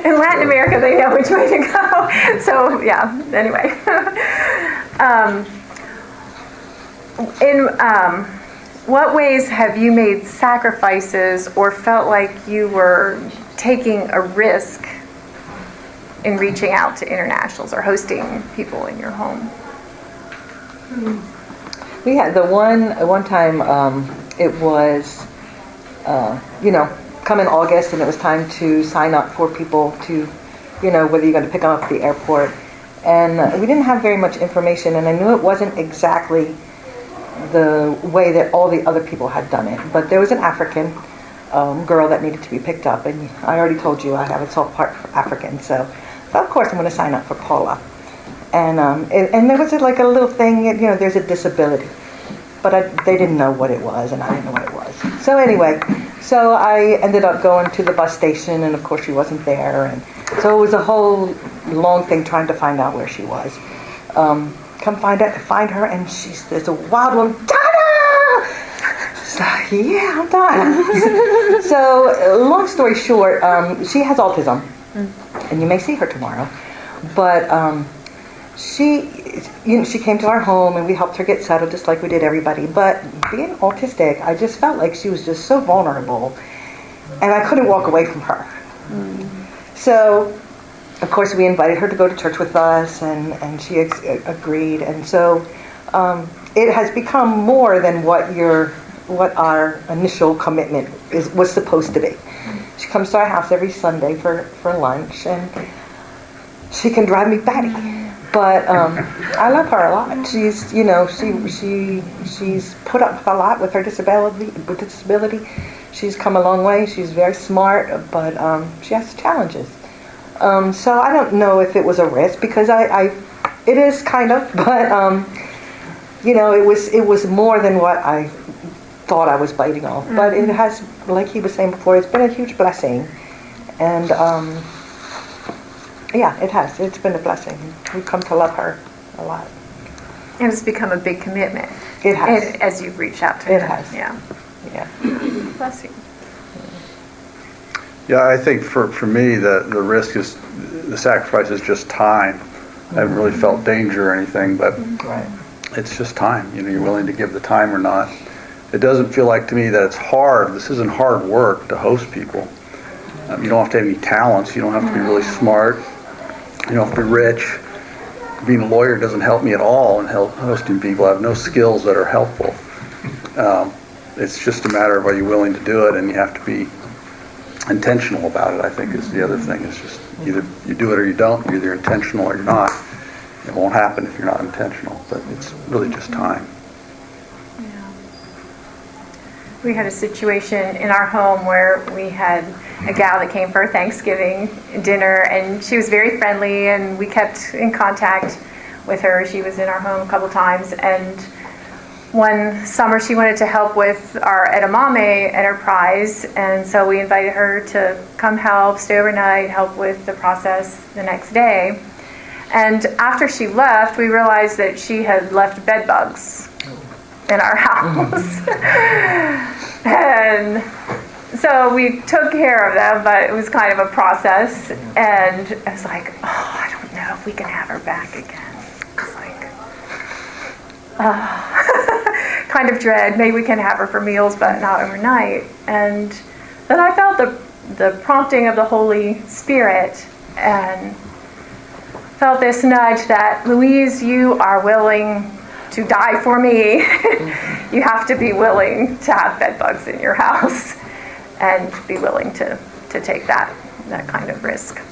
In Latin America, they know which way to go. So yeah. Anyway. What ways have you made sacrifices or felt like you were taking a risk in reaching out to internationals or hosting people in your home?
We had the one time, it was, come in August, and it was time to sign up for people to, whether you're going to pick them up at the airport. And we didn't have very much information, and I knew it wasn't exactly the way that all the other people had done it. But there was an African girl that needed to be picked up, and I already told you I have a soft part for African, so of course I'm going to sign up for Paula. And there was like a little thing, there's a disability, but they didn't know what it was, and I didn't know what it was. So anyway, so I ended up going to the bus station, and of course she wasn't there, and so it was a whole long thing trying to find out where she was. Come find her, and she's this wild one. Donna! So, yeah, I'm Donna. So, long story short, she has autism, and you may see her tomorrow. But she came to our home, and we helped her get settled, just like we did everybody. But being autistic, I just felt like she was just so vulnerable, and I couldn't walk away from her. So, of course, we invited her to go to church with us, and she agreed. And so it has become more than what our initial commitment was supposed to be. She comes to our house every Sunday for lunch, and she can drive me batty. But I love her a lot. She's she's put up a lot with her disability. She's come a long way. She's very smart, but she has challenges. So I don't know if it was a risk because it is kind of, but it was more than what I thought I was biting off. But it has, like he was saying before, it's been a huge blessing, and it has. It's been a blessing. We've come to love her a lot.
And it's become a big commitment.
It has.
As you've reached out to her.
It has.
Yeah. Bless you.
Yeah, I think for me, the risk is, the sacrifice is just time. I haven't really felt danger or anything, but
Right.
it's just time. You're willing to give the time or not. It doesn't feel like to me that it's hard. This isn't hard work to host people. You don't have to have any talents. You don't have to be really smart. You don't have to be rich. Being a lawyer doesn't help me at all in hosting people. I have no skills that are helpful. It's just a matter of, are you willing to do it, and you have to be intentional about it, I think, is the other thing. It's just either you do it or you don't. You're either intentional or you're not. It won't happen if you're not intentional, but it's really just time.
We had a situation in our home where we had a gal that came for a Thanksgiving dinner, and she was very friendly, and we kept in contact with her. She was in our home a couple times, and one summer she wanted to help with our edamame enterprise, and so we invited her to come help, stay overnight, help with the process the next day. And after she left, we realized that she had left bed bugs in our house. And so we took care of them, but it was kind of a process. And I was like, I don't know if we can have her back again. It's like, kind of dread. Maybe we can have her for meals, but not overnight. And then I felt the prompting of the Holy Spirit and felt this nudge that, Louise, you are willing to die for me. You have to be willing to have bed bugs in your house and be willing to take that kind of risk.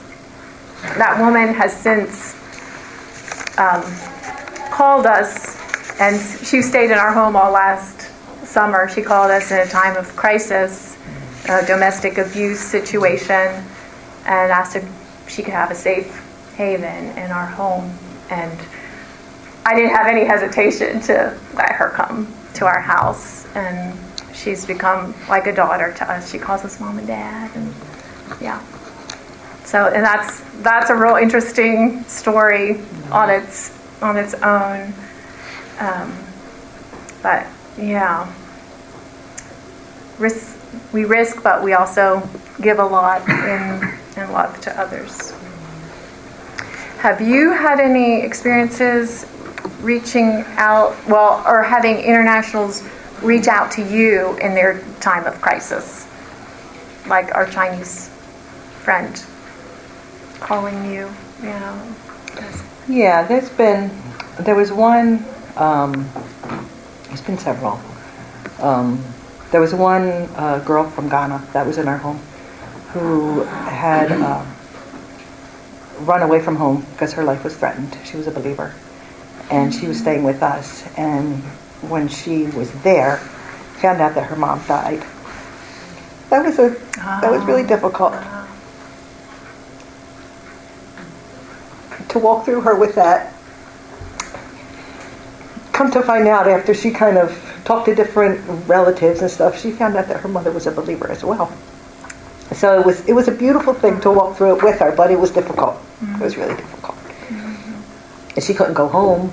That woman has since called us, and she stayed in our home all last summer. She called us in a time of crisis, a domestic abuse situation, and asked if she could have a safe haven in our home. And I didn't have any hesitation to let her come to our house, and she's become like a daughter to us. She calls us mom and dad, and yeah. So, and that's a real interesting story on its own. But yeah, we risk, but we also give a lot in love to others. Have you had any experiences reaching out, or having internationals reach out to you in their time of crisis? Like our Chinese friend calling you,
Yeah, there was one, there's been several. There was one girl from Ghana that was in our home who had run away from home because her life was threatened. She was a believer, and she was staying with us, and when she was there, found out that her mom died. That was really difficult to walk through her with that. Come to find out, after she kind of talked to different relatives and stuff, she found out that her mother was a believer as well. So it was a beautiful thing to walk through it with her, but it was difficult. Mm-hmm. It was really difficult. Mm-hmm. And she couldn't go home.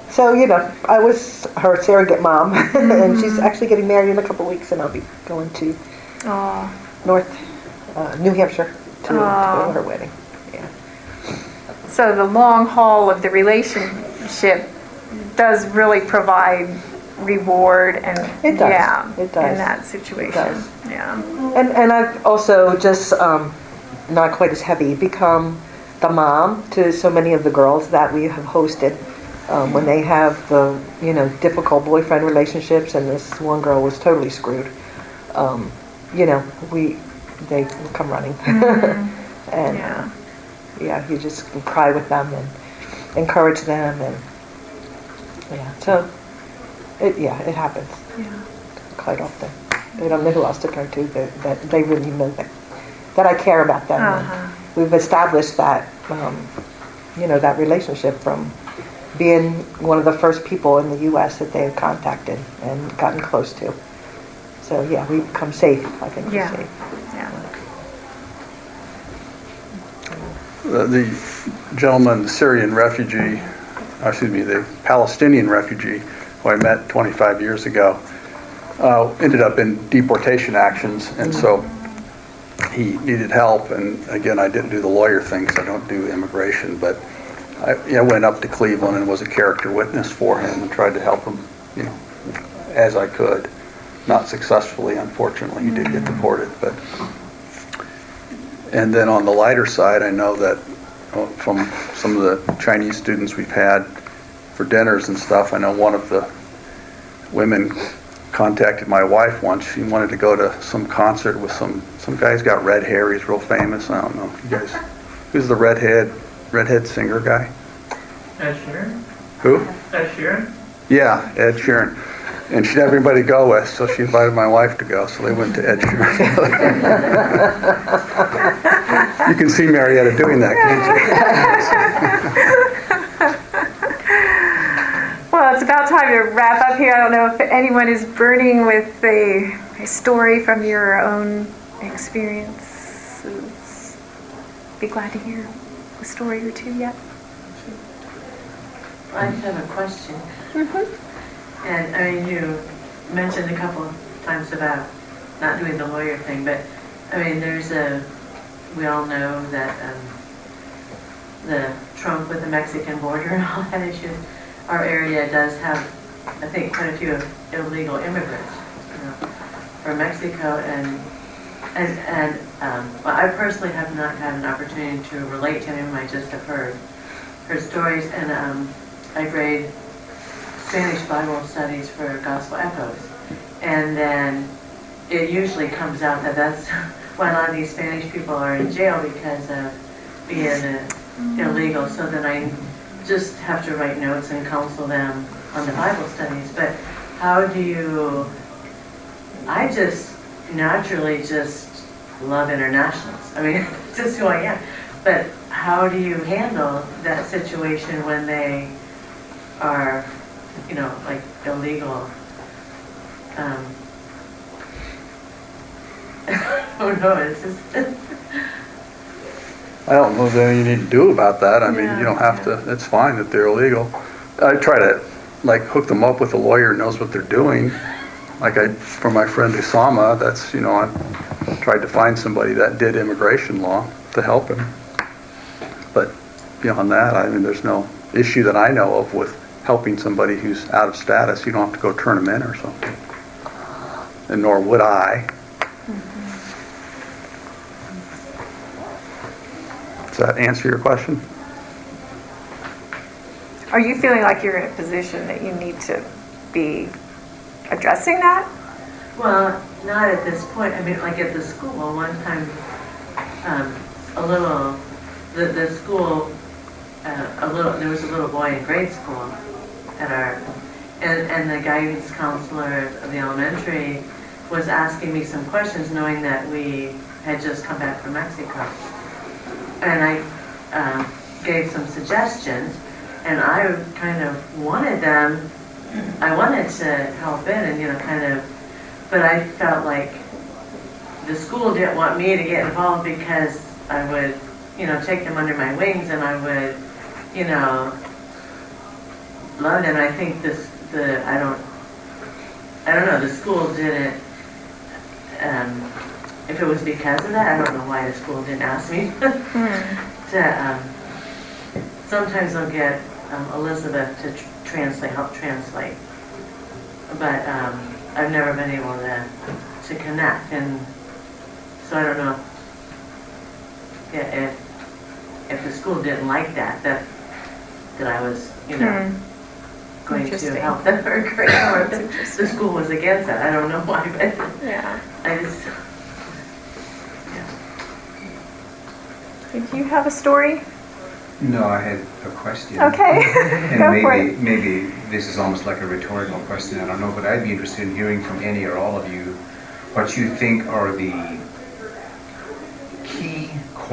So, I was her surrogate mom, mm-hmm. and she's actually getting married in a couple weeks, and I'll be going to New Hampshire to her wedding. Yeah.
So the long haul of the relationship does really provide reward, and
it does.
Yeah,
it does.
In that situation.
It does.
Yeah.
And I've also just not quite as heavy become the mom to so many of the girls that we have hosted when they have the difficult boyfriend relationships, and this one girl was totally screwed. They come running, mm-hmm. and you just cry with them and encourage them, and so it happens quite often. They don't know who else to turn to. That they really know that that I care about them.
Uh-huh.
We've established that, that relationship from being one of the first people in the U.S. that they had contacted and gotten close to. So yeah, we've become safe. I think we're
Yeah.
safe.
Yeah.
The gentleman, the Syrian refugee, the Palestinian refugee who I met 25 years ago, ended up in deportation actions, and so he needed help. And again, I didn't do the lawyer thing because I don't do immigration, but I went up to Cleveland and was a character witness for him and tried to help him, as I could. Not successfully, unfortunately. He did get deported, but. And then on the lighter side, I know that from some of the Chinese students we've had for dinners and stuff, I know one of the women contacted my wife once. She wanted to go to some concert with some guy's got red hair. He's real famous. I don't know. You guys, who's the redhead singer guy?
Ed Sheeran?
Who?
Ed Sheeran?
Yeah, Ed Sheeran. And she didn't have anybody to go with, so she invited my wife to go, so they went to Ed Sheeran. You can see Marietta doing that, can't you?
Well, it's about time to wrap up here. I don't know if anyone is burning with a story from your own experiences. Be glad to hear a story or two yet.
I have a question.
Mm-hmm.
And I mean, you mentioned a couple of times about not doing the lawyer thing, but I mean, we all know that the Trump with the Mexican border and all that issues, our area does have, I think, quite a few illegal immigrants from Mexico, and well, I personally have not had an opportunity to relate to him. I just have heard stories, and I grade Spanish Bible studies for Gospel Echoes, and then it usually comes out that that's why a lot of these Spanish people are in jail because of being illegal. So then I just have to write notes and counsel them on the Bible studies. But how do you? I just naturally just love internationals. I mean, it's just who I am. But how do you handle that situation when they are, like illegal? Oh no, it's just.
I don't know that you need to do about that. I mean, you don't have to. It's fine that they're illegal. I try to hook them up with a lawyer who knows what they're doing. For my friend Usama, that's, I tried to find somebody that did immigration law to help him. But beyond that, I mean, there's no issue that I know of with helping somebody who's out of status. You don't have to go turn them in or something. And nor would I. Does that answer your question?
Are you feeling like you're in a position that you need to be addressing that?
Well, not at this point. I mean, like at the school, one time, the school, there was a little boy in grade school and the guidance counselor of the elementary was asking me some questions knowing that we had just come back from Mexico. And I gave some suggestions, and I kind of wanted to help in and, but I felt like the school didn't want me to get involved because I would, take them under my wings and I would, love them. I think I don't know, the school didn't, if it was because of that, I don't know why the school didn't ask me sometimes I'll get Elizabeth to help translate, but I've never been able to connect, and so I don't know if the school didn't like that I was, going to help them or if the school was against that. I don't know why, but
yeah.
I just.
Did you have a story?
No, I had a question.
Okay, go for it.
Maybe this is almost like a rhetorical question, I don't know, but I'd be interested in hearing from any or all of you what you think are the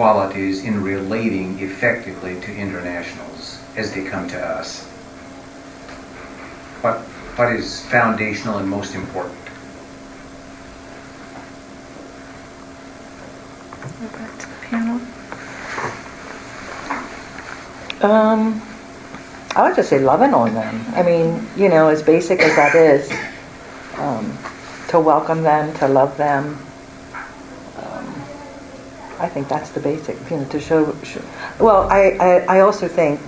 qualities in relating effectively to internationals as they come to us? What is foundational and most important?
Back to the panel.
I would just say loving on them. I mean, you know, as basic as that is, to welcome them, to love them. I think that's the basic, you know, to show well, I also think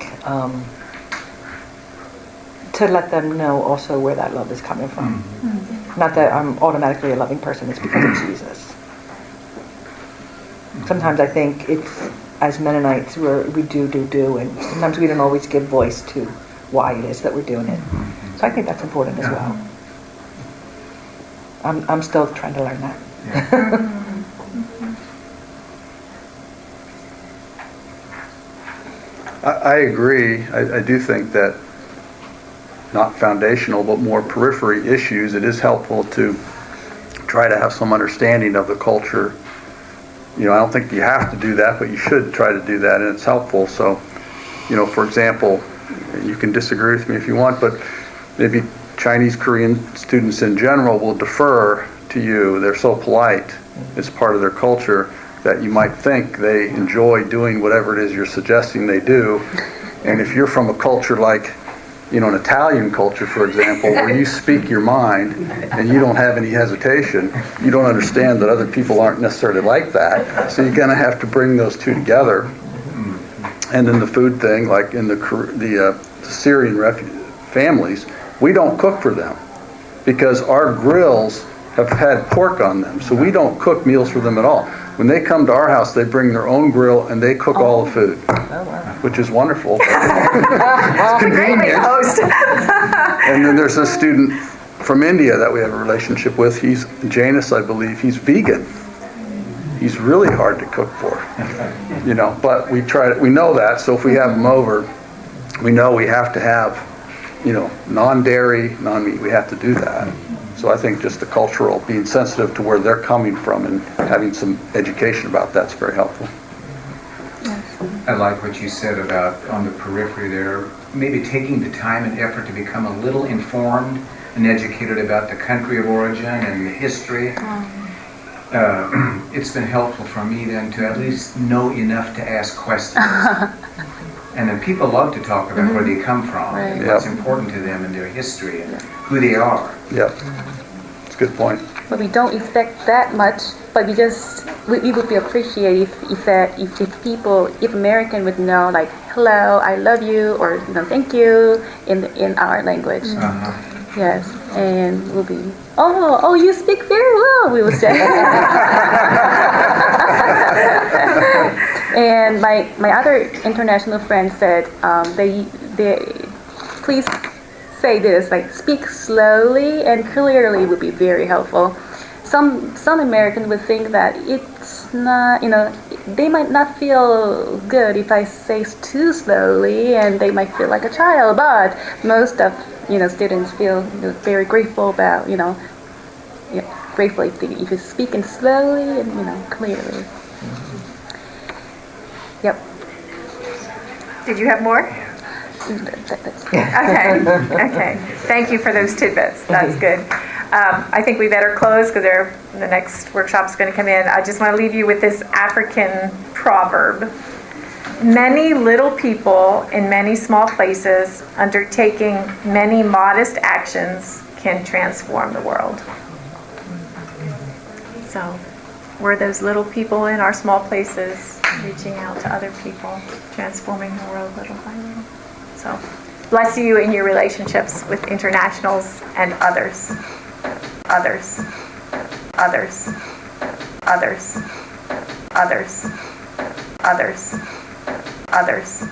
to let them know also where that love is coming from. Mm-hmm. Not that I'm automatically a loving person, it's because of Jesus. Sometimes I think it's, as Mennonites, we do, and sometimes we don't always give voice to why it is that we're doing it. So I think that's important as well. I'm still trying to learn that.
Yeah.
I agree. I do think that not foundational, but more periphery issues, it is helpful to try to have some understanding of the culture. You know, I don't think you have to do that, but you should try to do that, and it's helpful. So, you know, for example, you can disagree with me if you want, but maybe Chinese, Korean students in general will defer to you. They're so polite. It's part of their culture that you might think they enjoy doing whatever it is you're suggesting they do. And if you're from a culture like, you know, an Italian culture, for example, where you speak your mind and you don't have any hesitation, you don't understand that other people aren't necessarily like that. So you're going to have to bring those two together. And then the food thing, like in the Syrian families, we don't cook for them because our grills have had pork on them. So we don't cook meals for them at all. When they come to our house, they bring their own grill and they cook all the food, which is wonderful. It's convenient. And then there's a student from India that we have a relationship with. He's Janus, I believe. He's vegan. He's really hard to cook for, you know. But we know that. So if we have him over, we know we have to have, you know, non-dairy, non-meat. We have to do that. So I think just the cultural, being sensitive to where they're coming from and having some education about that's very helpful.
I like what you said about on the periphery there, maybe taking the time and effort to become a little informed and educated about the country of origin and the history. It's been helpful for me then to at least know enough to ask questions. And then people love to talk about where they come from, and what's important to them and their history and who they are.
Yep. That's a good point.
But we don't expect that much, but we would be appreciative if American would know, like, hello, I love you, or, you know, thank you in our language. Yes, and we'll be, oh, you speak very well, we will say. And my other international friends said, they please say this, like, speak slowly and clearly would be very helpful. Some Americans would think that it's not, you know, they might not feel good if I say too slowly, and they might feel like a child. But most of, you know, students feel, you know, very grateful about, you know, grateful if you're speaking slowly and, you know, clearly. Yep.
Did you have more? Okay. Thank you for those tidbits. That's good. I think we better close because the next workshop is going to come in. I just want to leave you with this African proverb. Many little people in many small places undertaking many modest actions can transform the world. So we're those little people in our small places reaching out to other people, transforming the world little by little. So bless you in your relationships with internationals and others. Others. Others. Others. Others. Others. Others.